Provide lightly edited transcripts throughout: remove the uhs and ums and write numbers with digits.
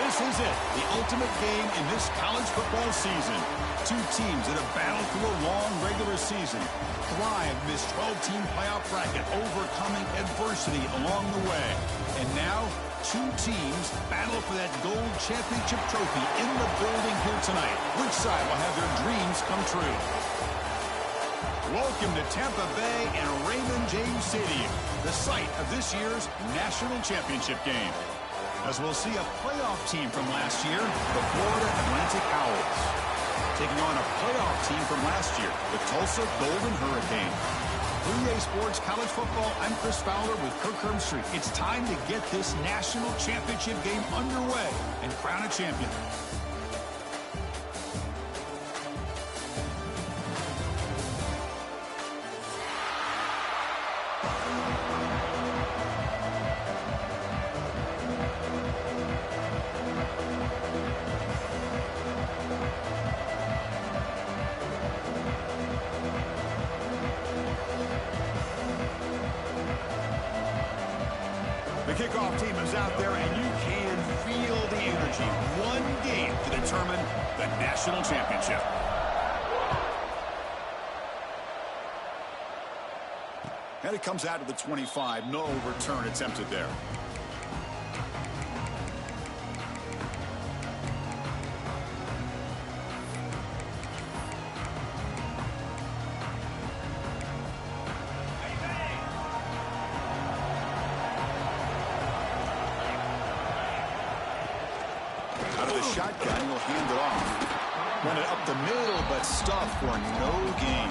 This is it, the ultimate game in this college football season. Two teams that have battled through a long regular season, thrive in this 12-team playoff bracket, overcoming adversity along the way. And now, two teams battle for that gold championship trophy in the building here tonight. Which side will have their dreams come true? Welcome to Tampa Bay and Raymond James Stadium, the site of this year's national championship game. As we'll see a playoff team from last year, the Florida Atlantic Owls, taking on a playoff team from last year, the Tulsa Golden Hurricane. 3A Sports College Football, I'm Chris Fowler with Kirk Herbstreit. It's time to get this national championship game underway and crown a champion. The kickoff team is out there, and you can feel the energy. One game to determine the national championship. And it comes out to the 25. No return attempted there. Shotgun, he'll hand it off. Run it up the middle, but stuffed for no gain.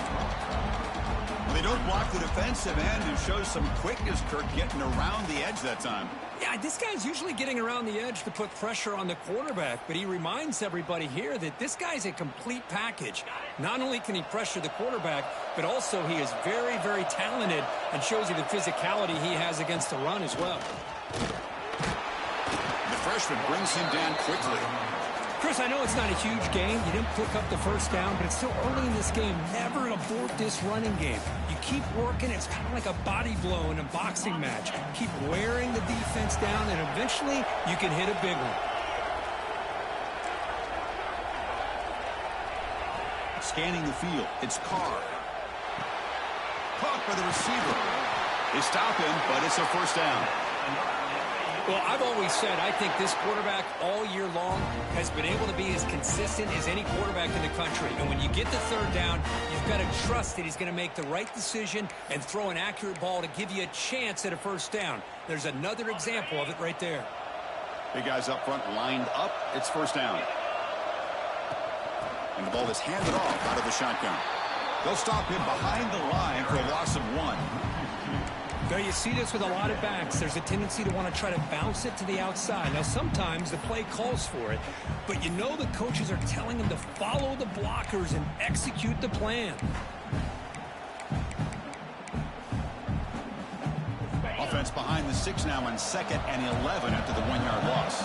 Well, they don't block the defensive end and shows some quickness, Kirk, getting around the edge that time. Yeah, this guy's usually getting around the edge to put pressure on the quarterback, but he reminds everybody here that this guy's a complete package. Not only can he pressure the quarterback, but also he is very, very talented and shows you the physicality he has against the run as well. The freshman brings him down quickly. Chris, I know it's not a huge game. You didn't pick up the first down, but it's still early in this game. Never abort this running game. You keep working. It's kind of like a body blow in a boxing match. Keep wearing the defense down, and eventually you can hit a big one. Scanning the field, it's Carr. Caught by the receiver. They stop him, but it's a first down. Well, I've always said I think this quarterback all year long has been able to be as consistent as any quarterback in the country. And when you get the third down, you've got to trust that he's going to make the right decision and throw an accurate ball to give you a chance at a first down. There's another example of it right there. Big guys up front lined up. It's first down. And the ball is handed off out of the shotgun. They'll stop him behind the line for a loss of 1. Now, you see this with a lot of backs. There's a tendency to want to try to bounce it to the outside. Now, sometimes the play calls for it, but you know the coaches are telling them to follow the blockers and execute the plan. Offense behind the 6 now on 2nd and 11 after the 1-yard loss.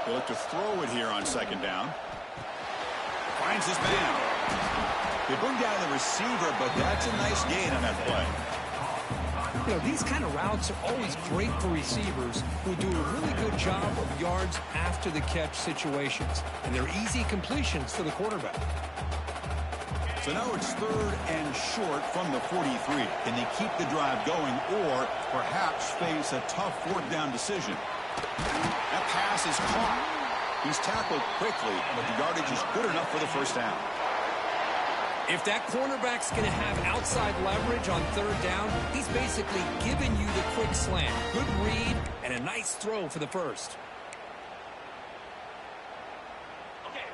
They look to throw it here on 2nd down. Finds his man. They bring down the receiver, but that's a nice gain on that play. You know, these kind of routes are always great for receivers who do a really good job of yards after the catch situations. And they're easy completions for the quarterback. So now it's 3rd and short from the 43. Can they keep the drive going or perhaps face a tough 4th down decision? That pass is caught. He's tackled quickly, but the yardage is good enough for the first down. If that cornerback's going to have outside leverage on 3rd down, he's basically giving you the quick slant. Good read and a nice throw for the first.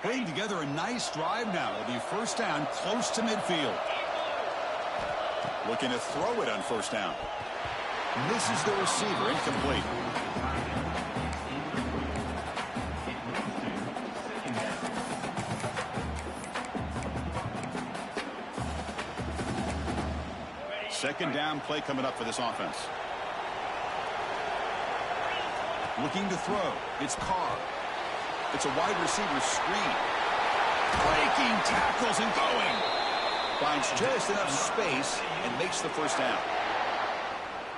Putting together a nice drive now. It'll be first down close to midfield. Looking to throw it on first down. Misses the receiver, incomplete. Second down play coming up for this offense. Looking to throw. It's Carr. It's a wide receiver screen. Breaking tackles and going. Finds just enough space and makes the first down.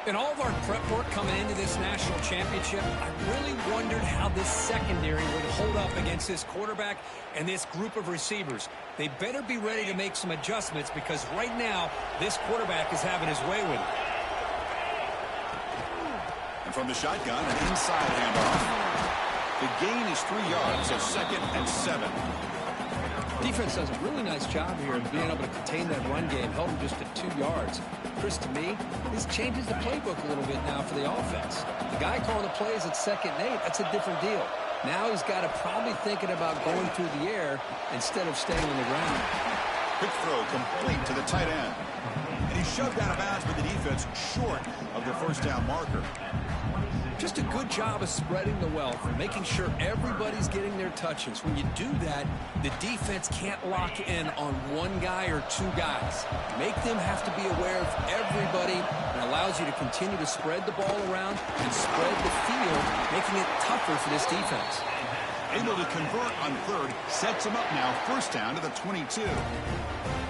In all of our prep work coming into this national championship, I really wondered how this secondary would hold up against this quarterback and this group of receivers. They better be ready to make some adjustments because right now, this quarterback is having his way with it. And from the shotgun, an inside handoff. The gain is 3 yards, so 2nd and 7. Defense does a really nice job here of being able to contain that run game, held him just at 2 yards. Chris, to me, this changes the playbook a little bit now for the offense. The guy calling the plays at 2nd and 8, that's a different deal. Now he's got to probably thinking about going through the air instead of staying on the ground. Quick throw complete to the tight end. And he's shoved out of bounds by the defense short of the first down marker. Just a good job of spreading the wealth and making sure everybody's getting their touches. When you do that, the defense can't lock in on one guy or 2 guys. Make them have to be aware of everybody and allows you to continue to spread the ball around and spread the field, making it tougher for this defense. Able to convert on 3rd, sets him up now, first down to the 22.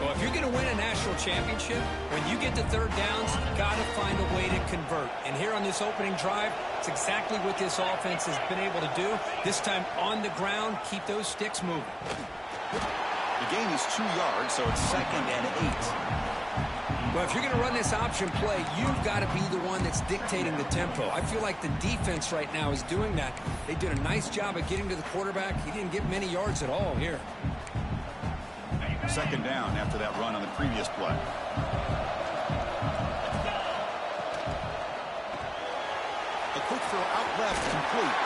Well, if you're going to win a national championship, when you get to 3rd downs, you've got to find a way to convert. And here on this opening drive, it's exactly what this offense has been able to do. This time on the ground, keep those sticks moving. The gain is 2 yards, so it's 2nd and 8. Well, if you're going to run this option play, you've got to be the one that's dictating the tempo. I feel like the defense right now is doing that. They did a nice job of getting to the quarterback. He didn't get many yards at all here. 2nd down after that run on the previous play. A quick throw out left, complete.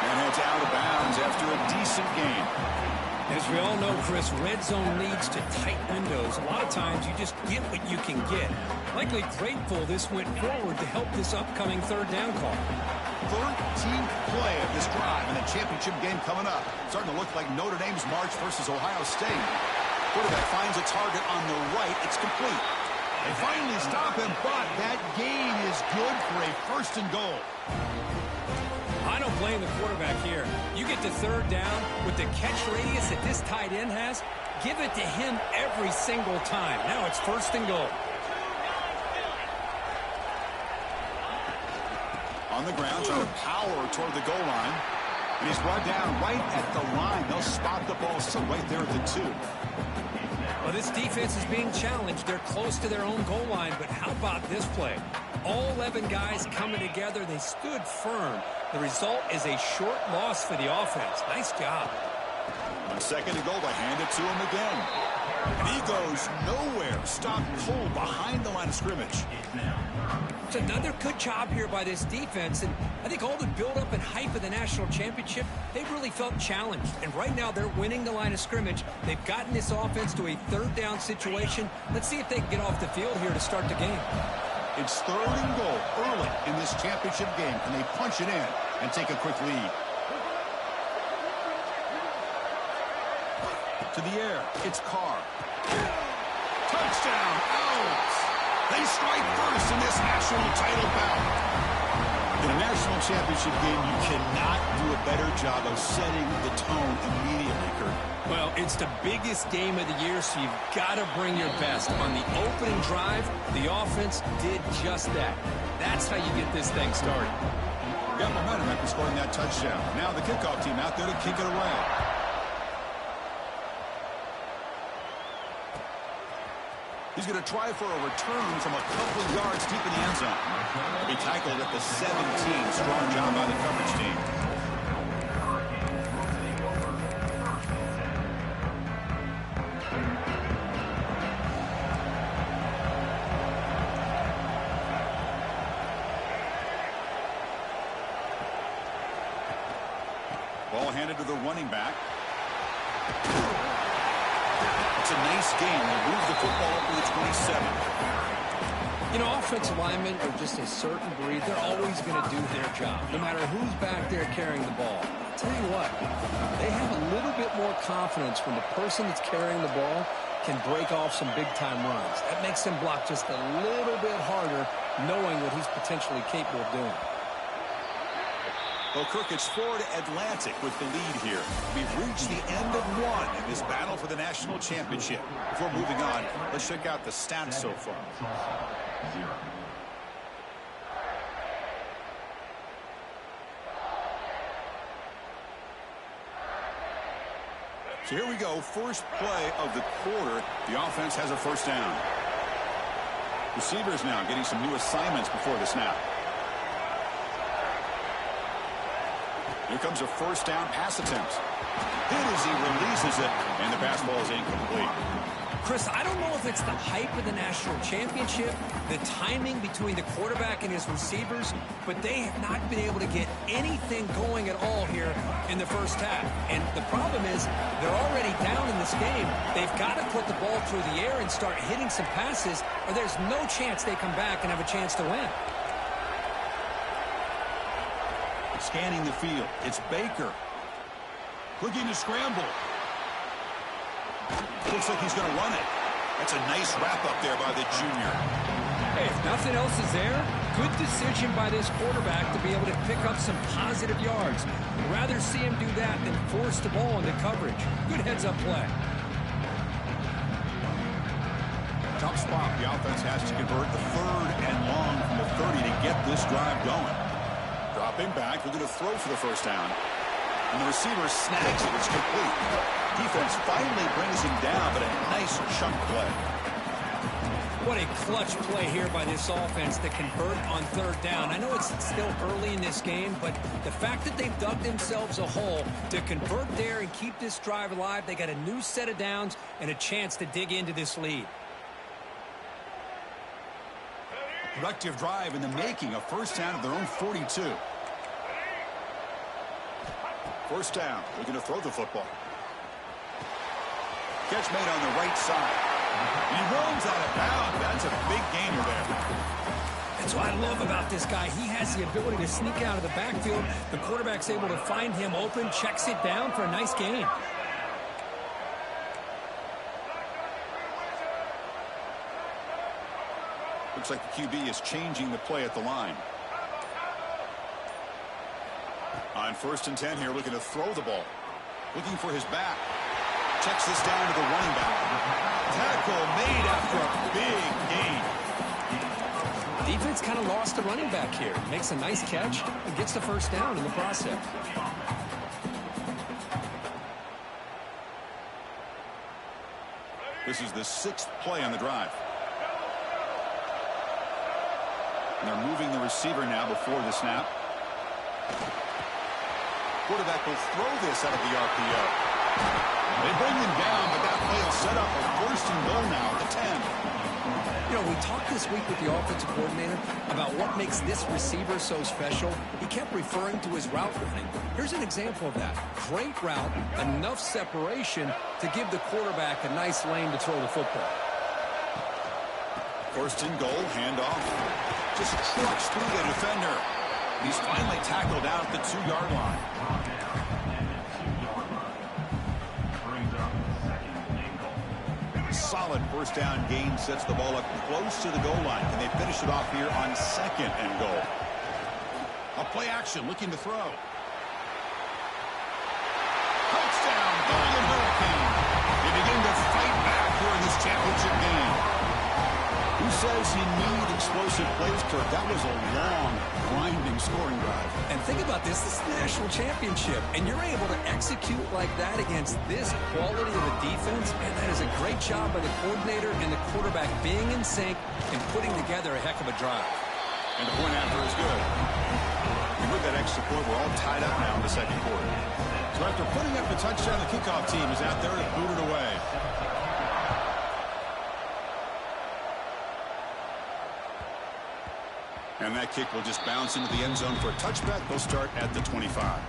And it's out of bounds after a decent gain. As we all know, Chris, red zone leads to tight windows. A lot of times you just get what you can get. Likely grateful this went forward to help this upcoming 3rd down call. 13th play of this drive in the championship game coming up. Starting to look like Notre Dame's March versus Ohio State. Quarterback finds a target on the right. It's complete. They finally stop him, but that gain is good for a 1st and goal. I don't blame the quarterback here. You get to 3rd down with the catch radius that this tight end has, give it to him every single time. Now it's 1st and goal. On the ground, trying to power toward the goal line. And he's brought down right at the line. They'll spot the ball still right there at the 2. Well, this defense is being challenged. They're close to their own goal line, but how about this play? All 11 guys coming together. They stood firm. The result is a short loss for the offense. Nice job. On 2nd and goal, they hand it to him again. And he goes nowhere. Stopped cold behind the line of scrimmage. It's another good job here by this defense. And I think all the build-up and hype of the national championship, they've really felt challenged. And right now, they're winning the line of scrimmage. They've gotten this offense to a 3rd down situation. Let's see if they can get off the field here to start the game. It's 3rd and goal early in this championship game. Can they punch it in and take a quick lead? To the air, it's Carr. Touchdown, Owls! They strike first in this national title bout. In a national championship game, you cannot do a better job of setting the tone immediately, Kurt. Well, it's the biggest game of the year, so you've got to bring your best. On the opening drive, the offense did just that. That's how you get this thing started. Got momentum after scoring that touchdown. Now the kickoff team out there to kick it away. He's going to try for a return from a couple of yards deep in the end zone. He tackled at the 17. Strong job by the coverage team. Ball handed to the running back. It's a nice game. They move the football up to the 27. You know, offensive linemen are just a certain breed. They're always going to do their job, no matter who's back there carrying the ball. I'll tell you what, they have a little bit more confidence when the person that's carrying the ball can break off some big-time runs. That makes them block just a little bit harder, knowing what he's potentially capable of doing. Well, Kirk, it's Florida Atlantic with the lead here. We've reached the end of one in this battle for the national championship. Before moving on, let's check out the stats so far. So here we go, first play of the quarter. The offense has a first down. Receivers now getting some new assignments before the snap. Here comes a first down pass attempt. Hit as he releases it, and the pass ball is incomplete. Chris, I don't know if it's the hype of the national championship, the timing between the quarterback and his receivers, but they have not been able to get anything going at all here in the first half. And the problem is they're already down in this game. They've got to put the ball through the air and start hitting some passes, or there's no chance they come back and have a chance to win. Scanning the field, it's Baker. Looking to scramble. Looks like he's going to run it. That's a nice wrap-up there by the junior. Hey, if nothing else is there, good decision by this quarterback to be able to pick up some positive yards. I'd rather see him do that than force the ball into coverage. Good heads-up play. Tough spot. The offense has to convert the third and long from the 30 to get this drive going. Dropping back, we're going to throw for the first down. And the receiver snags it. It's complete. Defense finally brings him down, but a nice chunk play. What a clutch play here by this offense to convert on third down. I know it's still early in this game, but the fact that they've dug themselves a hole to convert there and keep this drive alive, they got a new set of downs and a chance to dig into this lead. Productive drive in the making, a first down of their own 42. First down, they're going to throw the football. Catch made on the right side. He runs out of bounds. That's a big gainer there. That's what I love about this guy. He has the ability to sneak out of the backfield. The quarterback's able to find him open, checks it down for a nice gain. Looks like the QB is changing the play at the line. On 1st and 10 here, looking to throw the ball. Looking for his back. Checks this down to the running back. Tackle made after a big gain. Defense kind of lost the running back here. Makes a nice catch and gets the first down in the process. This is the 6th play on the drive. And they're moving the receiver now before the snap. Quarterback will throw this out of the RPO. They bring him down, but that play will set up a 1st and goal now at the 10. You know, we talked this week with the offensive coordinator about what makes this receiver so special. He kept referring to his route running. Here's an example of that. Great route, enough separation to give the quarterback a nice lane to throw the football. 1st and goal, handoff. Just trucks through the defender. He's finally tackled out at the 2-yard line. Solid first down gain sets the ball up close to the goal line. Can they finish it off here on 2nd and goal? A play action looking to throw. Touchdown, Golden Hurricane. They begin to fight back here in this championship game. Who says you need explosive plays, Kirk? That was a long, grinding scoring drive. And think about this. This is the national championship, and you're able to execute like that against this quality of a defense, and that is a great job by the coordinator and the quarterback being in sync and putting together a heck of a drive. And the point after is good. And with that extra point, we're all tied up now in the 2nd quarter. So after putting up the touchdown, the kickoff team is out there to boot it away. And that kick will just bounce into the end zone for a touchback. They'll start at the 25.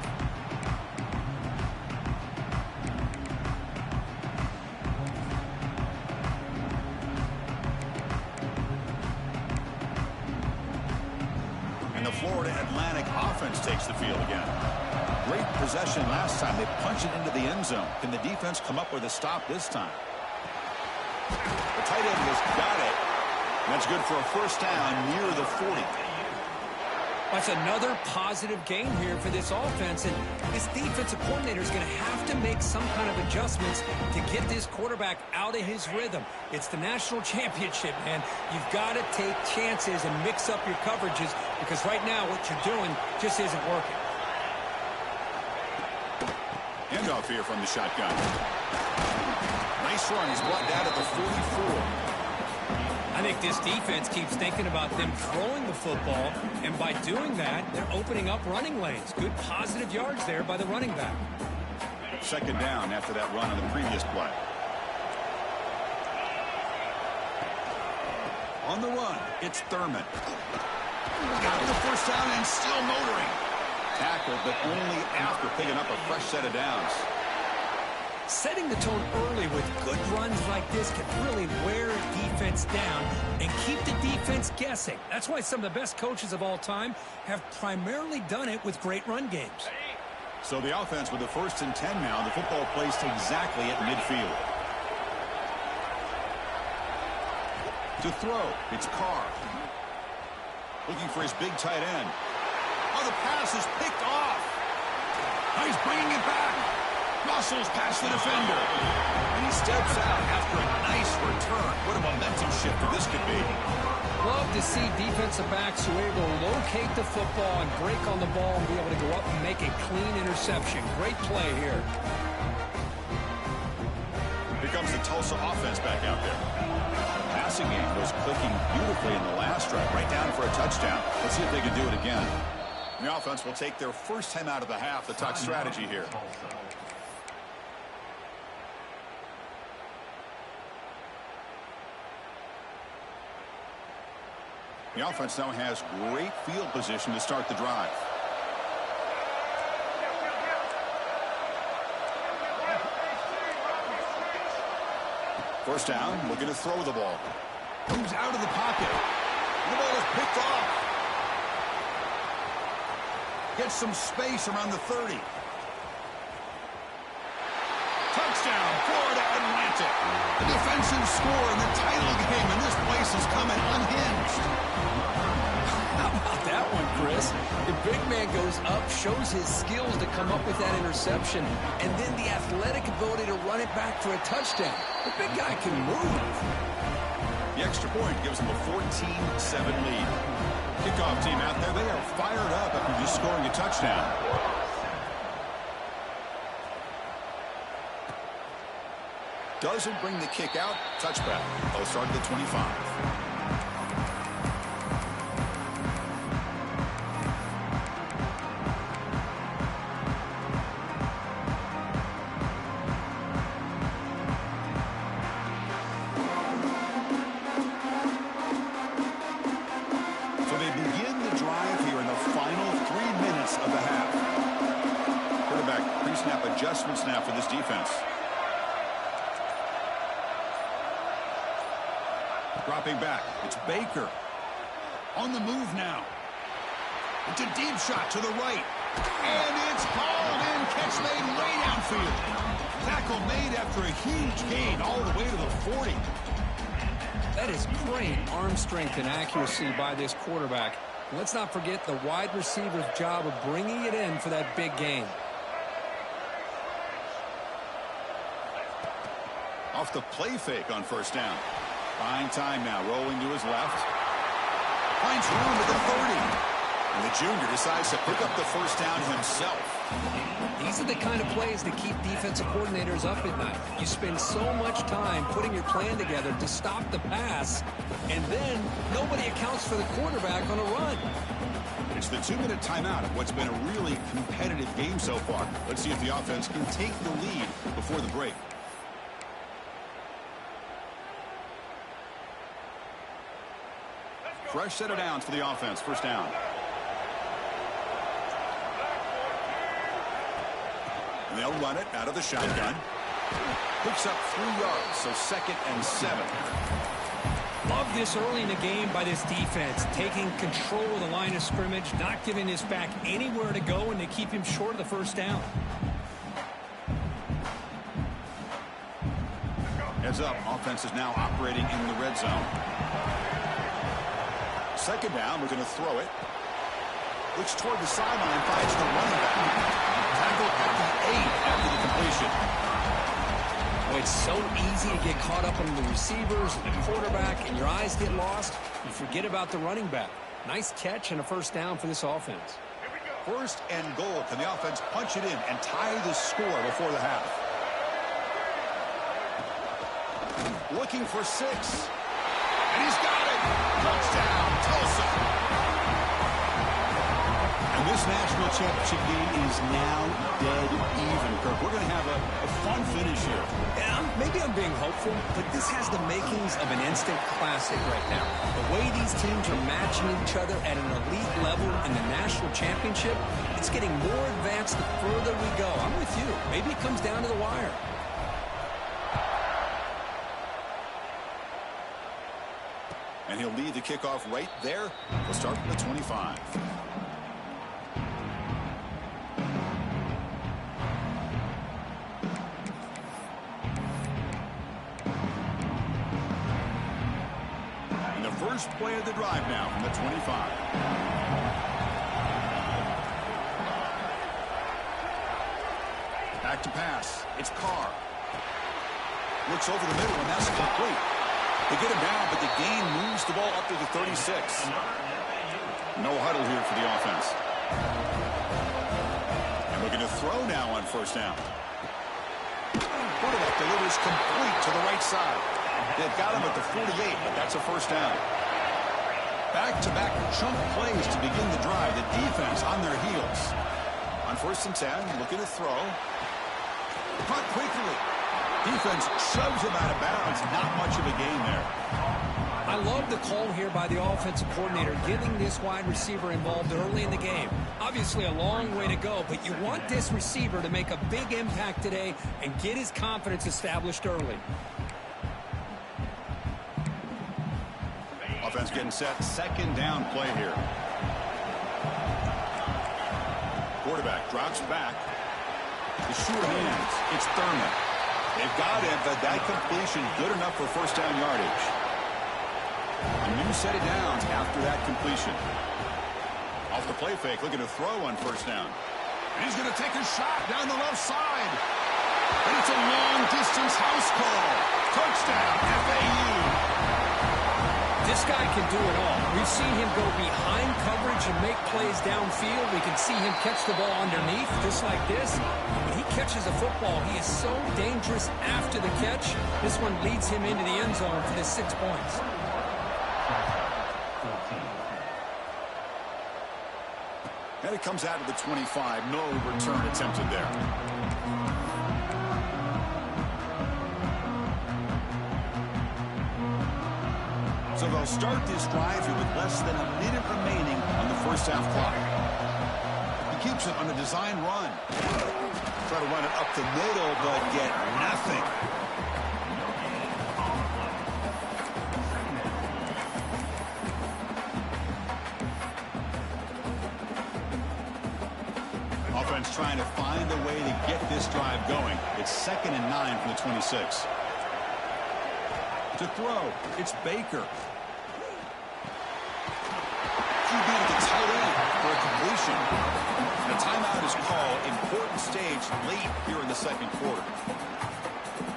And the Florida Atlantic offense takes the field again. Great possession last time. They punch it into the end zone. Can the defense come up with a stop this time? The tight end has got it. And that's good for a first down near the 40. That's another positive game here for this offense, and this defensive coordinator is going to have to make some kind of adjustments to get this quarterback out of his rhythm. It's the national championship, man. You've got to take chances and mix up your coverages because right now what you're doing just isn't working. Handoff here from the shotgun. Nice run. He's brought down at the 44. I think this defense keeps thinking about them throwing the football, and by doing that, they're opening up running lanes. Good positive yards there by the running back. Second down after that run on the previous play. On the run, it's Thurman. Got the first down and still motoring. Tackled, but only after picking up a fresh set of downs. Setting the tone early with good runs like this can really wear a defense down and keep the defense guessing. That's why some of the best coaches of all time have primarily done it with great run games. So the offense with the 1st and 10 now, the football placed exactly at midfield. To throw, it's Carr. Looking for his big tight end. Oh, the pass is picked off. Oh, he's bringing it back. Muscles past the defender. And he steps out after a nice return. What a momentum shifter this could be. Love to see defensive backs who are able to locate the football and break on the ball and be able to go up and make a clean interception. Great play here. Here comes the Tulsa offense back out there. The passing game was clicking beautifully in the last drive, right down for a touchdown. Let's see if they can do it again. The offense will take their first time out of the half. The tuck strategy here. The offense now has great field position to start the drive. First down, looking to throw the ball. Moves out of the pocket. The ball is picked off. Gets some space around the 30. Touchdown, Florida Atlantic. The defensive score in the title game, and this place is coming unhinged. How about that one, Chris? The big man goes up, shows his skills to come up with that interception, and then the athletic ability to run it back for a touchdown. The big guy can move. The extra point gives them a 14-7 lead. Kickoff team out there, they are fired up after just scoring a touchdown. Doesn't bring the kick out. Touchback. They'll start at the 25. So they begin the drive here in the final 3 minutes of the half. Quarterback pre-snap adjustments now for this defense. Dropping back, it's Baker. On the move now. It's a deep shot to the right. And it's hauled in, catch made way downfield. Tackle made after a huge gain all the way to the 40. That is great arm strength and accuracy by this quarterback. And let's not forget the wide receiver's job of bringing it in for that big gain. Off the play fake on first down. Buying time now, rolling to his left. Finds room at the 30. And the junior decides to pick up the first down himself. These are the kind of plays that keep defensive coordinators up at night. You spend so much time putting your plan together to stop the pass, and then nobody accounts for the quarterback on a run. It's the 2-minute timeout of what's been a really competitive game so far. Let's see if the offense can take the lead before the break. Fresh set of downs for the offense. First down. And they'll run it out of the shotgun. Picks up 3 yards, so 2nd and 7. Love this early in the game by this defense, taking control of the line of scrimmage, not giving this back anywhere to go, and they keep him short of the first down. Heads up, offense is now operating in the red zone. Second down, we're going to throw it. Looks toward the sideline, finds the running back. Tackle at the 8 after the completion. Well, it's so easy to get caught up on the receivers and the quarterback, and your eyes get lost. You forget about the running back. Nice catch and a first down for this offense. First and goal. Can the offense punch it in and tie the score before the half? Looking for 6. And he's got it. Touchdown, Tulsa. And this national championship game is now dead even, Kirk. We're going to have a fun finish here. Yeah, maybe I'm being hopeful, but this has the makings of an instant classic right now. The way these teams are matching each other at an elite level in the national championship, it's getting more advanced the further we go. I'm with you. Maybe it comes down to the wire. And he'll lead the kickoff right there. We'll start from the 25. And the first play of the drive now from the 25. Back to pass. It's Carr. Looks over the middle, and that's complete. They get him down, but the gain moves the ball up to the 36. No huddle here for the offense. And looking to throw now on first down. Quarterback delivers complete to the right side. They've got him at the 48, but that's a first down. Back-to-back chunk plays to begin the drive. The defense on their heels. On first and 10, looking to throw. Caught quickly. Defense shoves him out of bounds. Not much of a gain there. I love the call here by the offensive coordinator, getting this wide receiver involved early in the game. Obviously a long way to go, but you want this receiver to make a big impact today and get his confidence established early. Offense getting set. Second down play here. Quarterback drops back. The sure hands. It's Thurman. They've got him, but that completion good enough for first down yardage. A new set of downs after that completion. Off the play fake, looking to throw on first down. And he's going to take a shot down the left side. And it's a long-distance house call. Touchdown, FAU. This guy can do it all. We've seen him go behind coverage and make plays downfield. We can see him catch the ball underneath, just like this. When he catches a football, he is so dangerous after the catch. This one leads him into the end zone for the 6 points. And it comes out of the 25. No return attempted there. So they'll start this drive here with less than a minute remaining on the first half clock. He keeps it on a design run. Try to run it up the middle, but get nothing. Offense trying to find a way to get this drive going. It's 2nd and 9 from the 26. To throw, it's Baker. QB to the tight end for a completion. And a timeout is called. Important stage late here in the second quarter.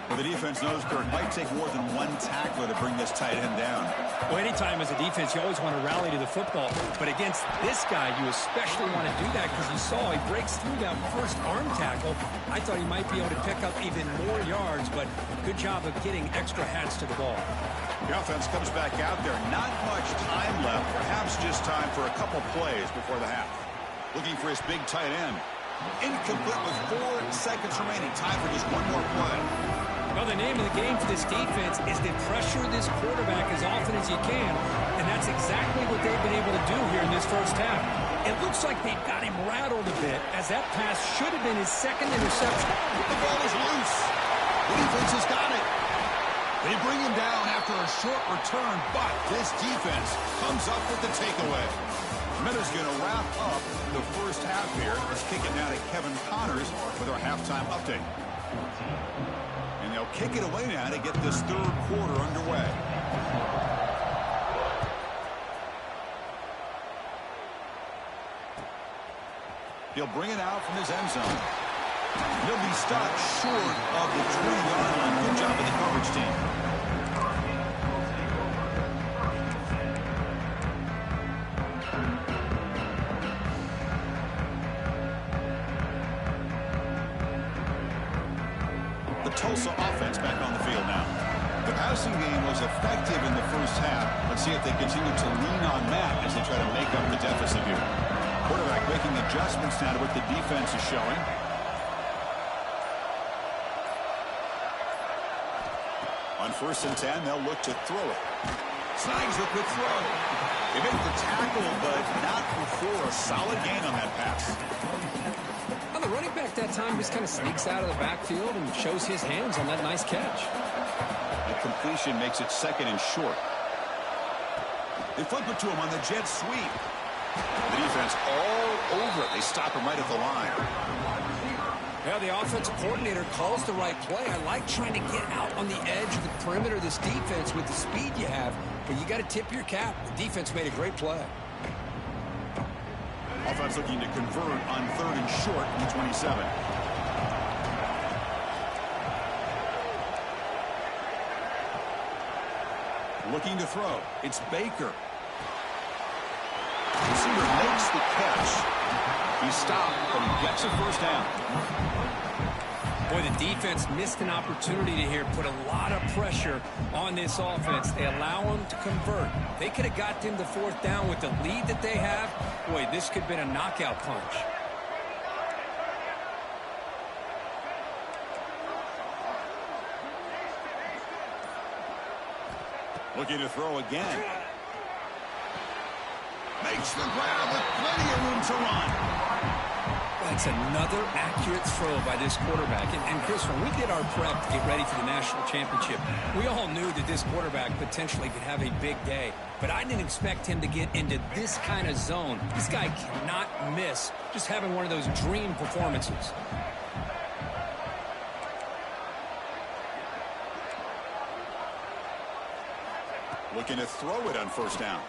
Well, the defense knows, Kirk, might take more than one tackler to bring this tight end down. Well, anytime as a defense, you always want to rally to the football. But against this guy, you especially want to do that because you saw he breaks through that first arm tackle. I thought he might be able to pick up even more yards, but good job of getting extra hats to the ball. The offense comes back out there. Not much time left. Perhaps just time for a couple plays before the half. Looking for his big tight end. Incomplete with 4 seconds remaining. Time for just one more play. Well, the name of the game for this defense is to pressure this quarterback as often as you can, and that's exactly what they've been able to do here in this first half. It looks like they've got him rattled a bit, as that pass should have been his second interception. The ball is loose. The defense has got it. They bring him down after a short return, but this defense comes up with the takeaway. Miller's going to wrap up the first half here. Let's kick it now to Kevin Connors with our halftime update. And they'll kick it away now to get this third quarter underway. He'll bring it out from his end zone. He'll be stopped short of the 20-yard line. Good job of the coverage team. The Tulsa offense back on the field now. The passing game was effective in the first half. Let's see if they continue to lean on that as they try to make up the deficit here. Quarterback making adjustments now to what the defense is showing. On 1st and 10, they'll look to throw it. Snags the quick throw. They make the tackle, but not before a solid gain on that pass. Well, the running back that time just kind of sneaks out of the backfield and shows his hands on that nice catch. The completion makes it 2nd and short. They flip it to him on the jet sweep. The defense all over it. They stop him right at the line. Yeah, the offensive coordinator calls the right play. I like trying to get out on the edge of the perimeter of this defense with the speed you have, but you got to tip your cap. The defense made a great play. Offense looking to convert on 3rd and short from the 27. Looking to throw. It's Baker. Receiver makes the catch. He stopped, but he gets a 1st down. Boy, the defense missed an opportunity to here put a lot of pressure on this offense. They allow them to convert. They could have got them to 4th down with the lead that they have. Boy, this could have been a knockout punch. Looking to throw again. Makes the grab with plenty of room to run. That's another accurate throw by this quarterback. And Chris, when we did our prep to get ready for the national championship, we all knew that this quarterback potentially could have a big day. But I didn't expect him to get into this kind of zone. This guy cannot miss just having one of those dream performances. Looking to throw it on 1st down.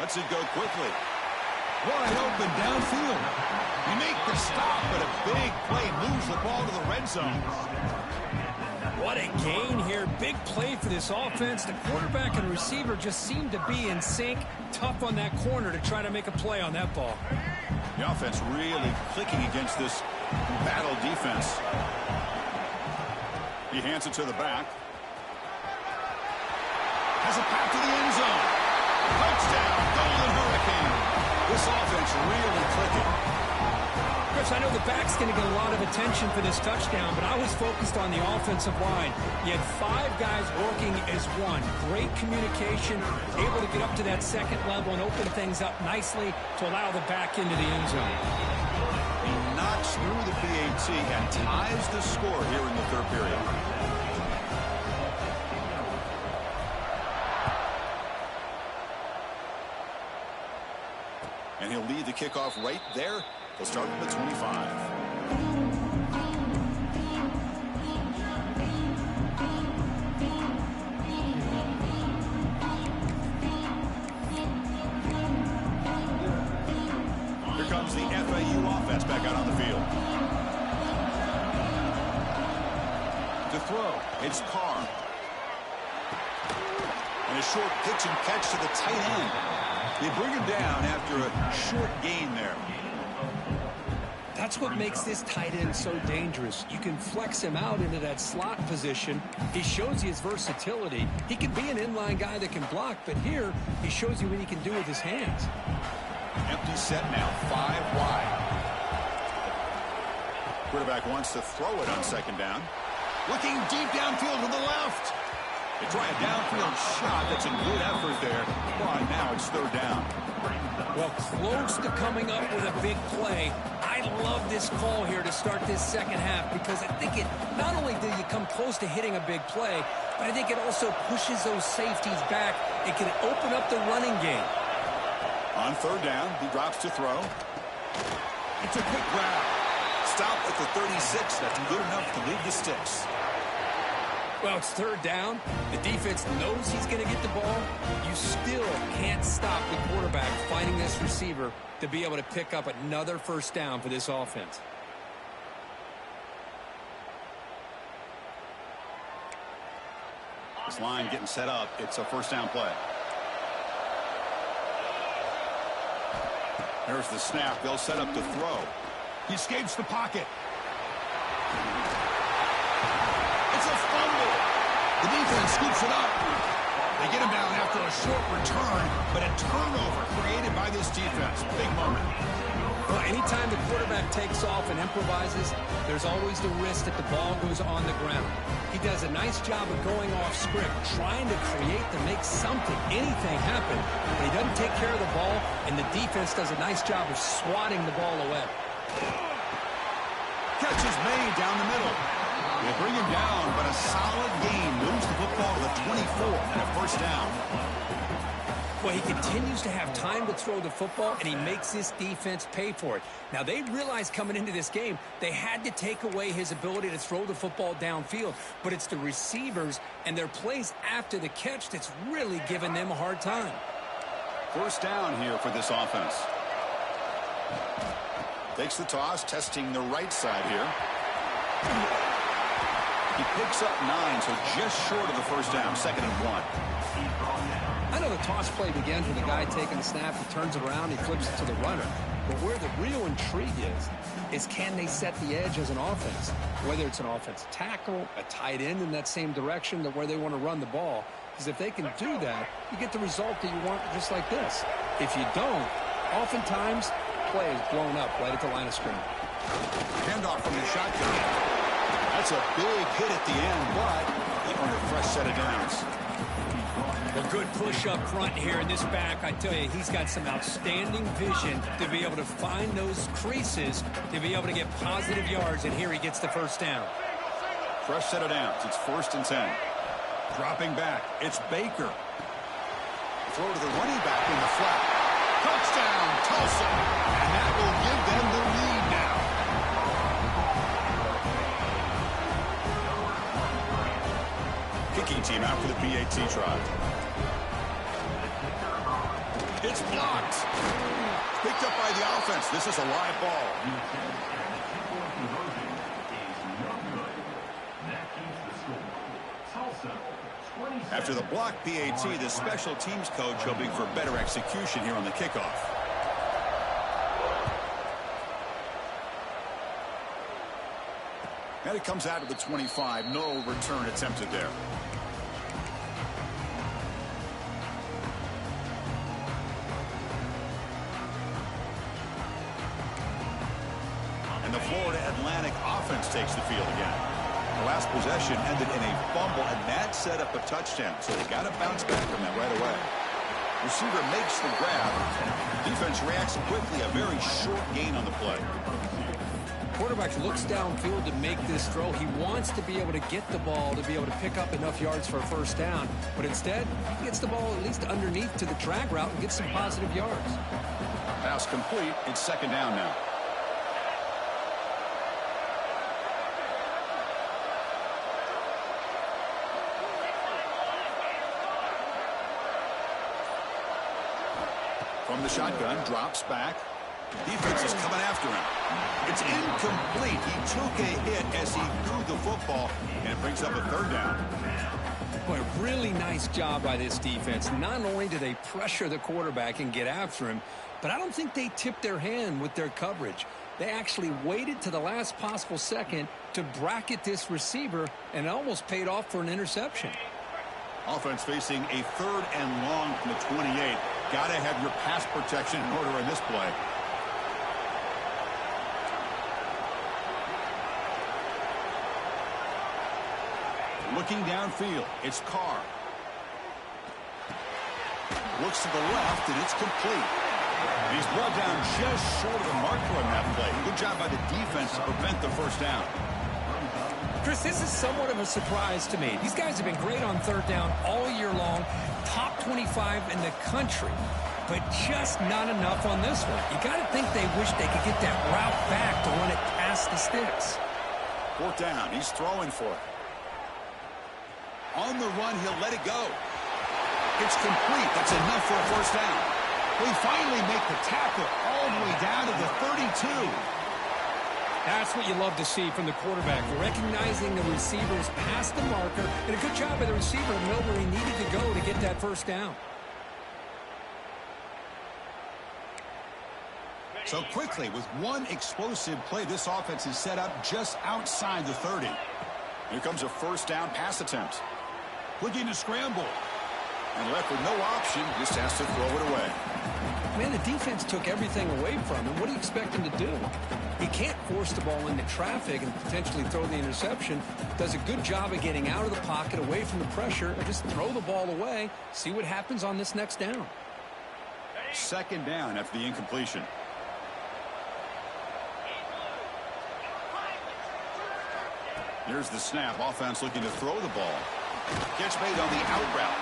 Lets it go quickly. Wide open downfield. You make the stop, but a big play moves the ball to the red zone. What a gain here. Big play for this offense. The quarterback and receiver just seem to be in sync. Tough on that corner to try to make a play on that ball. The offense really clicking against this battle defense. He hands it to the back. Has a pass to the end zone. Touchdown, Golden Hurricane. This offense really clicking. Chris, I know the back's going to get a lot of attention for this touchdown, but I was focused on the offensive line. You had 5 guys working as one. Great communication, able to get up to that 2nd level and open things up nicely to allow the back into the end zone. He knocks through the PAT and ties the score here in the 3rd period. And he'll lead the kickoff right there. They'll start from the 25. Here comes the FAU offense back out on the field. To throw, it's Carr. And a short pitch and catch to the tight end. They bring him down after a short gain there. That's what makes this tight end so dangerous. You can flex him out into that slot position. He shows you his versatility. He can be an inline guy that can block, but here he shows you what he can do with his hands. Empty set now, 5 wide. Quarterback wants to throw it on 2nd down. Looking deep downfield to the left. They try a downfield shot. That's a good effort there. But now it's 3rd down. Well, close to coming up with a big play. I love this call here to start this 2nd half because I think it not only do you come close to hitting a big play, but I think it also pushes those safeties back. It can open up the running game. On 3rd down, he drops to throw. It's a quick grab. Stop at the 36. That's good enough to leave the sticks. Well, it's third down. The defense knows he's going to get the ball. You still can't stop the quarterback finding this receiver to be able to pick up another first down for this offense. This line getting set up. It's a first down play. There's the snap. They'll set up to throw. He escapes the pocket. It's a fumble. The defense scoops it up. They get him down after a short return, but a turnover created by this defense. Big moment. Well, anytime the quarterback takes off and improvises, there's always the risk that the ball goes on the ground. He does a nice job of going off script, trying to create to make something, anything happen. But he doesn't take care of the ball, and the defense does a nice job of swatting the ball away. Catch is made down the middle. They bring him down, but a solid gain moves the football to the 24 and a first down. Well, he continues to have time to throw the football, and he makes this defense pay for it. Now, they realized coming into this game they had to take away his ability to throw the football downfield, but it's the receivers and their plays after the catch that's really giving them a hard time. First down here for this offense. Takes the toss, testing the right side here. He picks up 9, so just short of the first down, 2nd and 1. I know the toss play begins with the guy taking the snap. He turns it around. He flips it to the runner. But where the real intrigue is can they set the edge as an offense? Whether it's an offensive tackle, a tight end in that same direction, where they want to run the ball. Because if they can do that, you get the result that you want just like this. If you don't, oftentimes, play is blown up right at the line of scrimmage. Handoff from the shotgun. That's a big hit at the end, but he earned a fresh set of downs. A good push up front here in this back. I tell you, he's got some outstanding vision to be able to find those creases, to be able to get positive yards, and here he gets the first down. Fresh set of downs. It's 1st and 10. Dropping back. It's Baker. Throw to the running back in the flat. Touchdown, Tulsa. And that will give them the lead now. Kicking team out for the PAT try. It's blocked. Picked up by the offense. This is a live ball. After the block PAT, the special teams coach hoping for better execution here on the kickoff. And it comes out to the 25. No return attempted there. And the Florida Atlantic offense takes the field again. The last possession ended in a fumble, and that set up a touchdown. So they got to bounce back from that right away. Receiver makes the grab. Defense reacts quickly. A very short gain on the play. Quarterback looks downfield to make this throw. He wants to be able to get the ball to be able to pick up enough yards for a first down. But instead, he gets the ball at least underneath to the drag route and gets some positive yards. Pass complete. It's 2nd down now. From the shotgun, drops back. Defense is coming after him. It's incomplete. He took a hit as he threw the football, and it brings up a 3rd down. Boy, really nice job by this defense. Not only do they pressure the quarterback and get after him, but I don't think they tipped their hand with their coverage. They actually waited to the last possible second to bracket this receiver, and it almost paid off for an interception. Offense facing a 3rd and long from the 28. Got to have your pass protection in order in this play. Looking downfield, it's Carr. Looks to the left, and it's complete. He's brought down just short of the marker on that play. Good job by the defense to prevent the first down. Chris, this is somewhat of a surprise to me. These guys have been great on 3rd down all year long, top 25 in the country, but just not enough on this one. You got to think they wish they could get that route back to run it past the sticks. 4th down, he's throwing for it. On the run, he'll let it go. It's complete. That's enough for a first down. We finally make the tackle all the way down to the 32. That's what you love to see from the quarterback. Recognizing the receivers past the marker, and a good job by the receiver to know where he needed to go to get that first down. So quickly, with one explosive play, this offense is set up just outside the 30. Here comes a first down pass attempt. Looking to scramble. And left with no option, just has to throw it away. Man, the defense took everything away from him. What do you expect him to do? He can't force the ball into traffic and potentially throw the interception. Does a good job of getting out of the pocket, away from the pressure, or just throw the ball away. See what happens on this next down. Second down after the incompletion. Here's the snap. Offense looking to throw the ball. Catch made on the out route.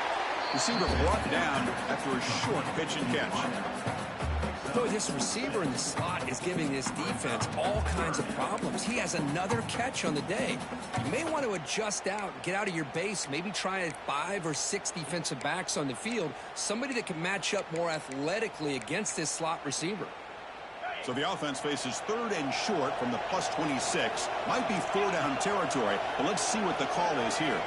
Receiver brought down after a short pitch and catch. Boy, this receiver in the slot is giving this defense all kinds of problems. He has another catch on the day. You may want to adjust out, get out of your base, maybe try 5 or 6 defensive backs on the field, somebody that can match up more athletically against this slot receiver. So the offense faces third and short from the plus 26. Might be 4-down territory, but let's see what the call is here.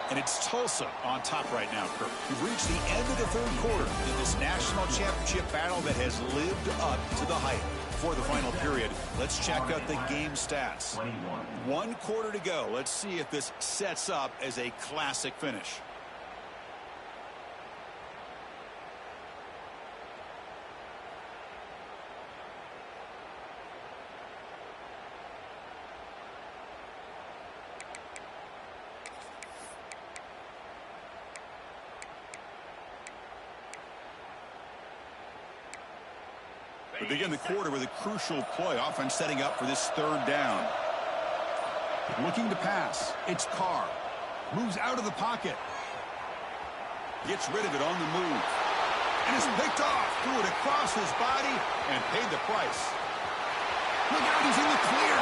And it's Tulsa on top right now, Kirk. We've reached the end of the third quarter in this national championship battle that has lived up to the hype. For the final period, let's check out the game stats. 1 quarter to go. Let's see if this sets up as a classic finish. We begin the quarter with a crucial play. Offense setting up for this third down. Looking to pass. It's Carr. Moves out of the pocket. Gets rid of it on the move. And is picked off. Threw it across his body and paid the price. Look out, he's in the clear.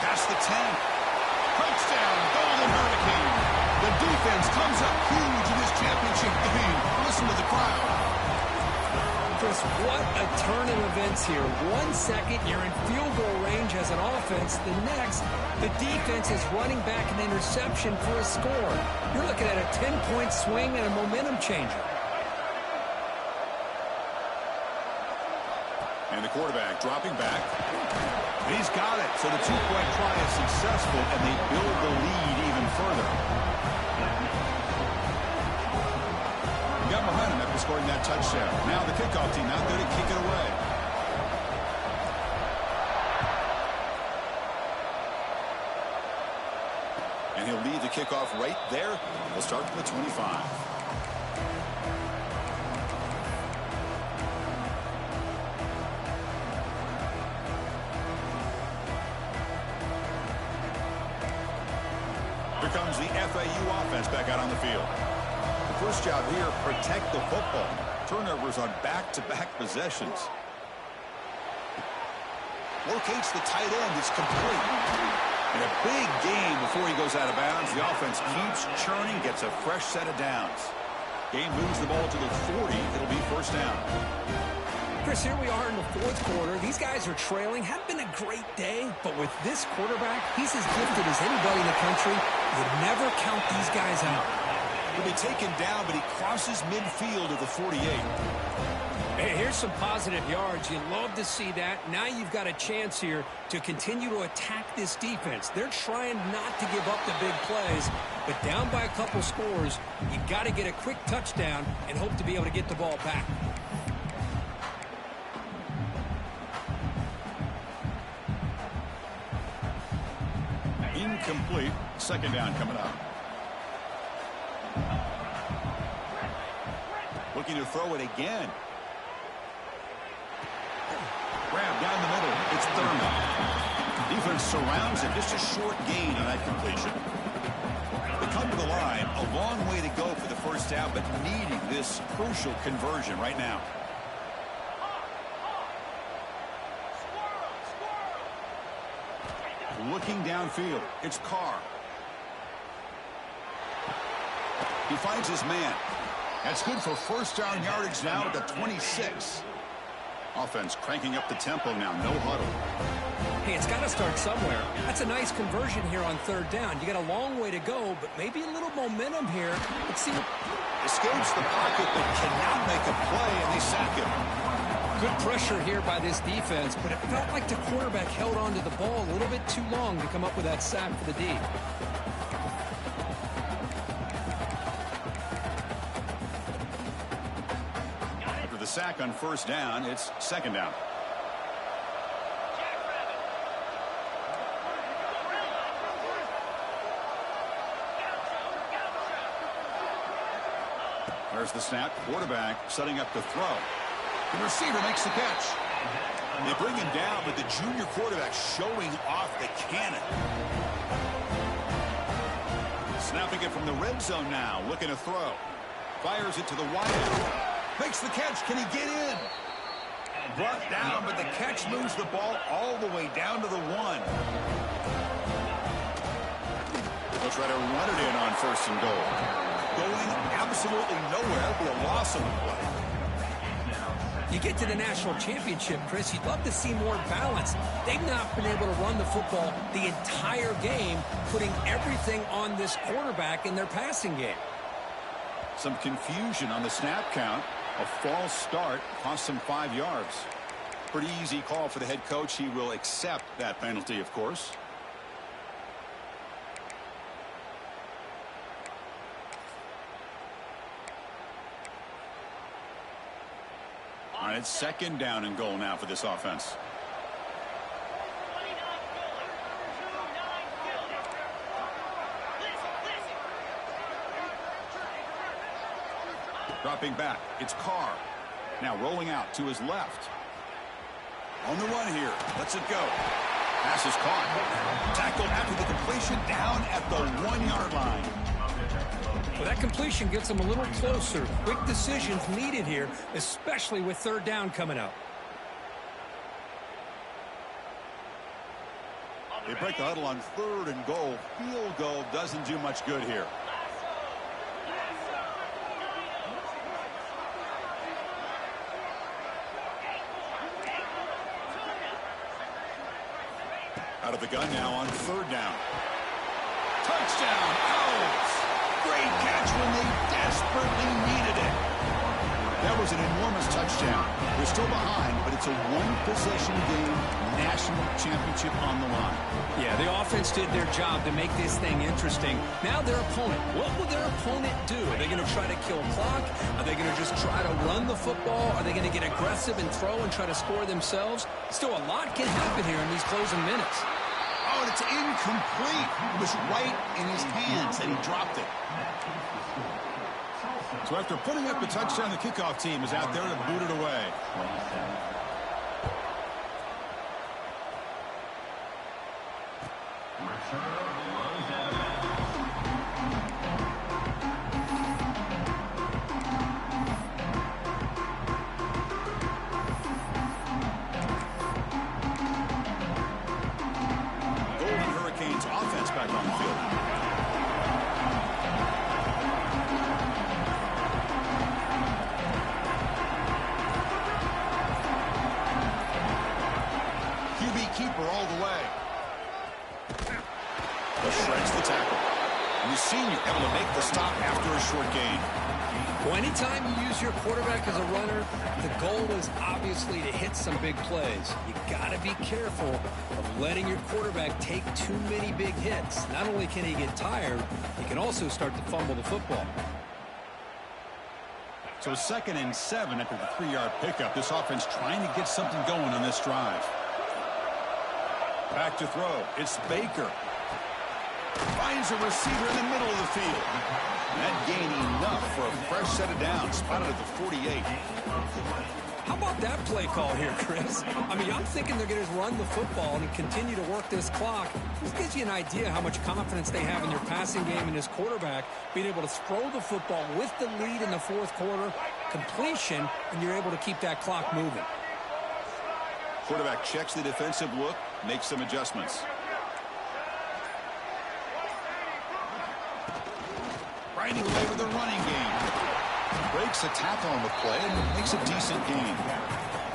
Past the 10. Touchdown, Golden Hurricane. The defense comes up huge in this championship game. Listen to the crowd. Chris, what a turn of events here. 1 second, you're in field goal range as an offense. The next, the defense is running back an interception for a score. You're looking at a 10-point swing and a momentum changer. And the quarterback dropping back. He's got it. So the 2-point try is successful, and they build the lead even further. Got behind him after scoring that touchdown. Now the kickoff team out there to kick it away. And he'll lead the kickoff right there. We'll start from the 25. Here comes the FAU offense back out on the field. First job here, protect the football. Turnovers on back-to-back possessions. Locates the tight end. It's complete. And a big game before he goes out of bounds. The offense keeps churning, gets a fresh set of downs. Game moves the ball to the 40. It'll be first down. Chris, here we are in the fourth quarter. These guys are trailing. Hadn't been a great day, but with this quarterback, he's as gifted as anybody in the country. You'd never count these guys out. He'll be taken down, but he crosses midfield of the 48. Hey, here's some positive yards. You love to see that. Now you've got a chance here to continue to attack this defense. They're trying not to give up the big plays, but down by a couple scores, you've got to get a quick touchdown and hope to be able to get the ball back. Incomplete. Second down coming up. Looking to throw it again. Grab down the middle. It's Thurman. Defense surrounds him. Just a short gain on that completion. They come to the line. A long way to go for the first down, but needing this crucial conversion right now. Looking downfield, it's Carr. He finds his man. That's good for first down yardage now at the 26. Offense cranking up the tempo now, no huddle. Hey, it's got to start somewhere. That's a nice conversion here on third down. You got a long way to go, but maybe a little momentum here. Let's see. Escapes the pocket, but cannot make a play, and they sack him. Good pressure here by this defense, but it felt like the quarterback held on to the ball a little bit too long to come up with that sack for the D. After the sack on first down, it's second down. There's the snap. Quarterback setting up the throw. The receiver makes the catch. They bring him down, but the junior quarterback showing off the cannon. Snapping it from the red zone now. Looking to throw. Fires it to the wideout. Makes the catch. Can he get in? Brought down, but the catch moves the ball all the way down to the 1. They'll try to run it in on first and goal. Going absolutely nowhere for a loss on the play. You get to the national championship, Chris, you'd love to see more balance. They've not been able to run the football the entire game, putting everything on this quarterback in their passing game. Some confusion on the snap count. A false start cost him 5 yards. Pretty easy call for the head coach. He will accept that penalty, of course. All right, it's second down and goal now for this offense. Dropping back, it's Carr. Now rolling out to his left. On the run here, lets it go. Pass is caught. Tackled after the completion, down at the 1-yard line. Well, that completion gets them a little closer. Quick decisions needed here, especially with third down coming up. They break the huddle on third and goal. Field goal doesn't do much good here. Out of the gun now on third down. Touchdown, Owls! Great catch when they desperately needed it. That was an enormous touchdown. They're still behind, but it's a one-possession game, national championship on the line. Yeah, the offense did their job to make this thing interesting. Now their opponent. What will their opponent do? Are they going to try to kill clock? Are they going to just try to run the football? Are they going to get aggressive and throw and try to score themselves? Still, a lot can happen here in these closing minutes. Oh, and it's incomplete. It was right in his hands, and he dropped it. So after putting up the touchdown, the kickoff team is out there to boot it away. Golden Hurricanes offense back on the field. Keeper all the way. Shreds the tackle. And the senior able to make the stop after a short gain. Well, anytime you use your quarterback as a runner, the goal is obviously to hit some big plays. You got to be careful of letting your quarterback take too many big hits. Not only can he get tired, he can also start to fumble the football. So 2nd and 7 after the 3-yard pickup. This offense trying to get something going on this drive. Back to throw. It's Baker. Finds a receiver in the middle of the field. That gain enough for a fresh set of downs. Spotted at the 48. How about that play call here, Chris? I mean, I'm thinking they're going to run the football and continue to work this clock. This gives you an idea how much confidence they have in their passing game and his quarterback being able to throw the football with the lead in the fourth quarter, completion, and you're able to keep that clock moving. Quarterback checks the defensive look, makes some adjustments. grinding away with a running game. Breaks a tackle on the play and makes a decent gain.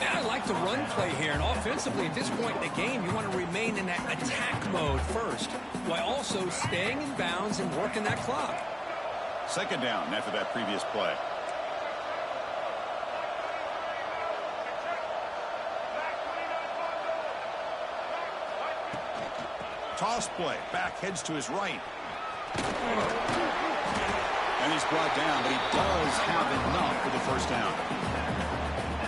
Yeah, I like the run play here, and offensively at this point in the game, you want to remain in that attack mode first, while also staying in bounds and working that clock. Second down after that previous play. Toss play. Back heads to his right. And he's brought down, but he does have enough for the first down.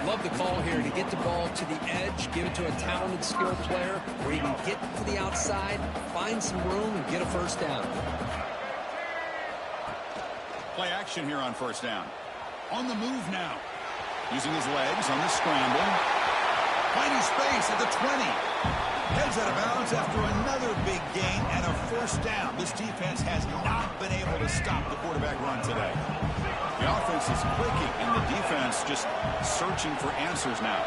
Love the call here to get the ball to the edge, give it to a talented, skilled player where he can get to the outside, find some room, and get a first down. Play action here on first down. On the move now. Using his legs on the scramble. Finding space at the 20. Heads out of bounds after another big gain and a first down. This defense has not been able to stop the quarterback run today. The offense is clicking, and the defense just searching for answers now.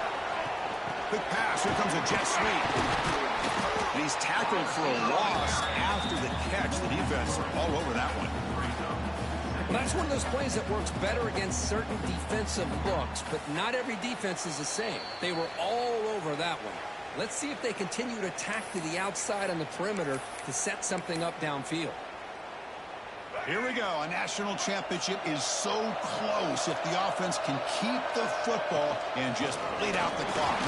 Quick pass. Here comes a jet sweep. And he's tackled for a loss after the catch. The defense are all over that one. Well, that's one of those plays that works better against certain defensive looks, but not every defense is the same. They were all over that one. Let's see if they continue to attack to the outside on the perimeter to set something up downfield. Here we go. A national championship is so close if the offense can keep the football and just bleed out the clock.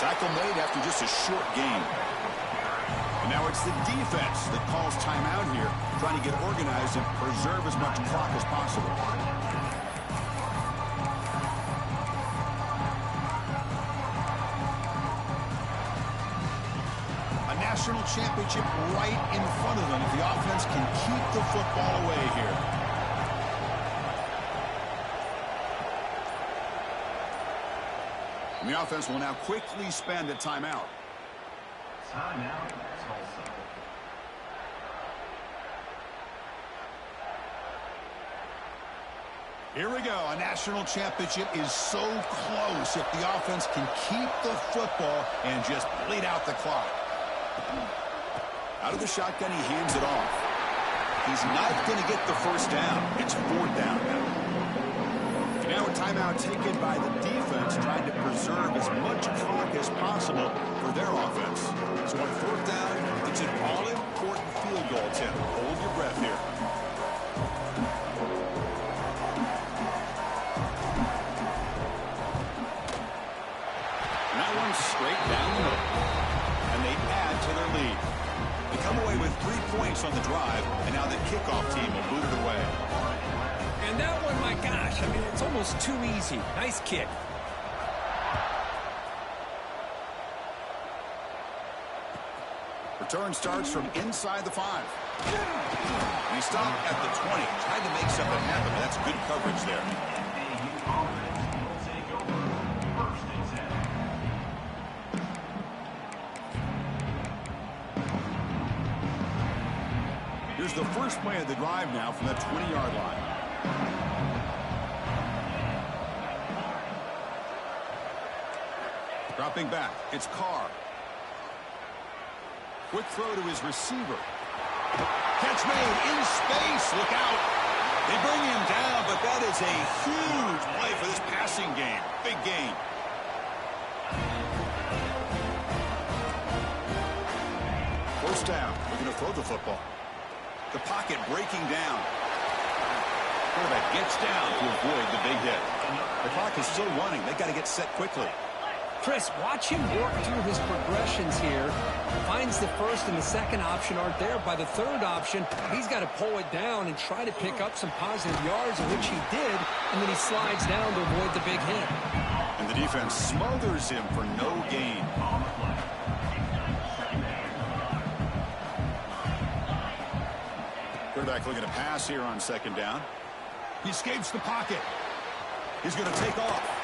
Tackle made after just a short game. And now it's the defense that calls timeout here, trying to get organized and preserve as much clock as possible. National championship right in front of them if the offense can keep the football away here. And the offense will now quickly spend a timeout. Timeout, Tulsa. Here we go. A national championship is so close if the offense can keep the football and just bleed out the clock. Out of the shotgun, he hands it off. He's not going to get the first down. It's fourth down now. Now a timeout taken by the defense, trying to preserve as much clock as possible for their offense. So on fourth down, it's an all-important field goal attempt. Hold your breath here. And that one's straight down the middle. And they add to their lead. They come away with 3 points on the drive, and now the kickoff team will boot it away. And that one, my gosh, I mean, it's almost too easy. Nice kick. Return starts from inside the 5. And he stopped at the 20, trying to make something happen. That's good coverage there. Here's the first play of the drive now from the 20-yard line. Dropping back, it's Carr. Quick throw to his receiver. Catch made in space. Look out. They bring him down, but that is a huge play for this passing game. Big game. First down. We're going to throw the football. The pocket breaking down. Quarterback gets down to avoid the big hit. The clock is still running. They've got to get set quickly. Chris, watch him work through his progressions here. Finds the first and the second option aren't there. By the third option, he's got to pull it down and try to pick up some positive yards, which he did, and then he slides down to avoid the big hit. And the defense smothers him for no gain. Quarterback looking to pass here on second down. He escapes the pocket. He's going to take off.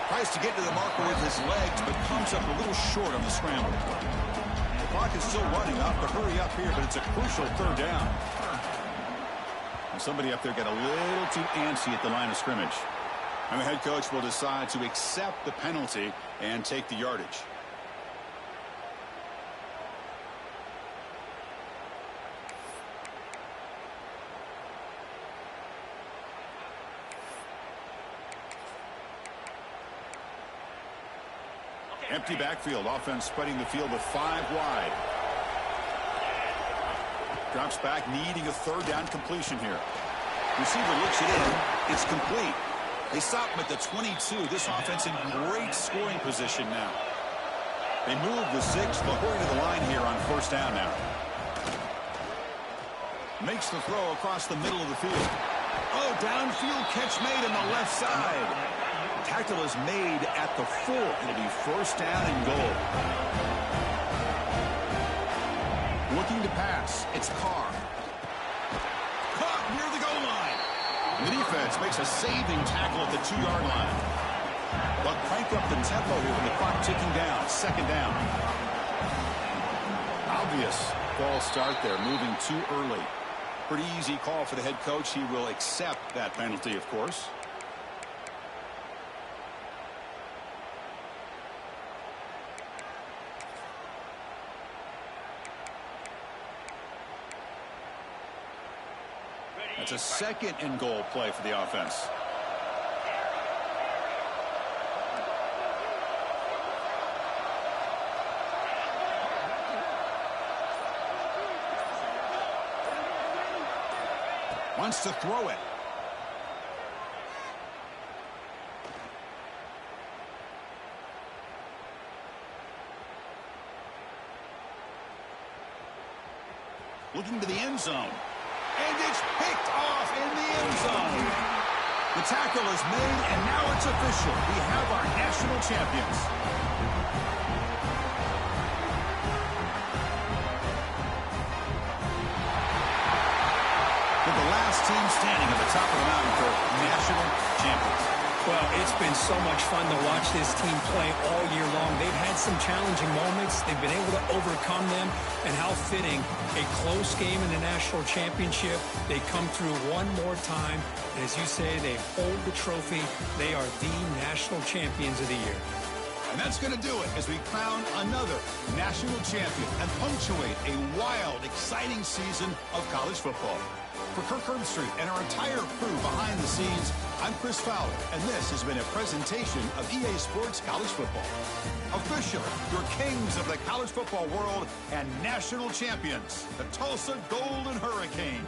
Tries to get to the marker with his legs, but comes up a little short on the scramble. The clock is still running. Off to hurry up here, but it's a crucial third down. And somebody up there got a little too antsy at the line of scrimmage. And the head coach will decide to accept the penalty and take the yardage. Empty backfield. Offense spreading the field with 5 wide. Drops back, needing a third down completion here. Receiver looks it in. It's complete. They stop him at the 22. This offense in great scoring position now. They move the 6. They'll hurry to the line here on first down now. Makes the throw across the middle of the field. Oh, downfield catch made on the left side. Tackle is made at the 4. It'll be first down and goal. Looking to pass. It's Carr. Caught near the goal line. And the defense makes a saving tackle at the 2-yard line. They'll crank up the tempo here with the clock ticking down. Second down. Obvious false start there, moving too early. Pretty easy call for the head coach. He will accept that penalty, of course. That's a second and goal play for the offense. Wants to throw it. Looking to the end zone. And it's picked off in the end zone. The tackle is made, and now it's official. We have our national champions. With the last team standing at the top of the mountain for national champions. Well, it's been so much fun to watch this team play all year long. They've had some challenging moments. They've been able to overcome them. And how fitting, a close game in the national championship. They come through one more time. And as you say, they hold the trophy. They are the national champions of the year. And that's going to do it as we crown another national champion and punctuate a wild, exciting season of college football. For Kirk Herbstreit and our entire crew behind the scenes, I'm Chris Fowler, and this has been a presentation of EA Sports College Football. Officially, your kings of the college football world and national champions, the Tulsa Golden Hurricane.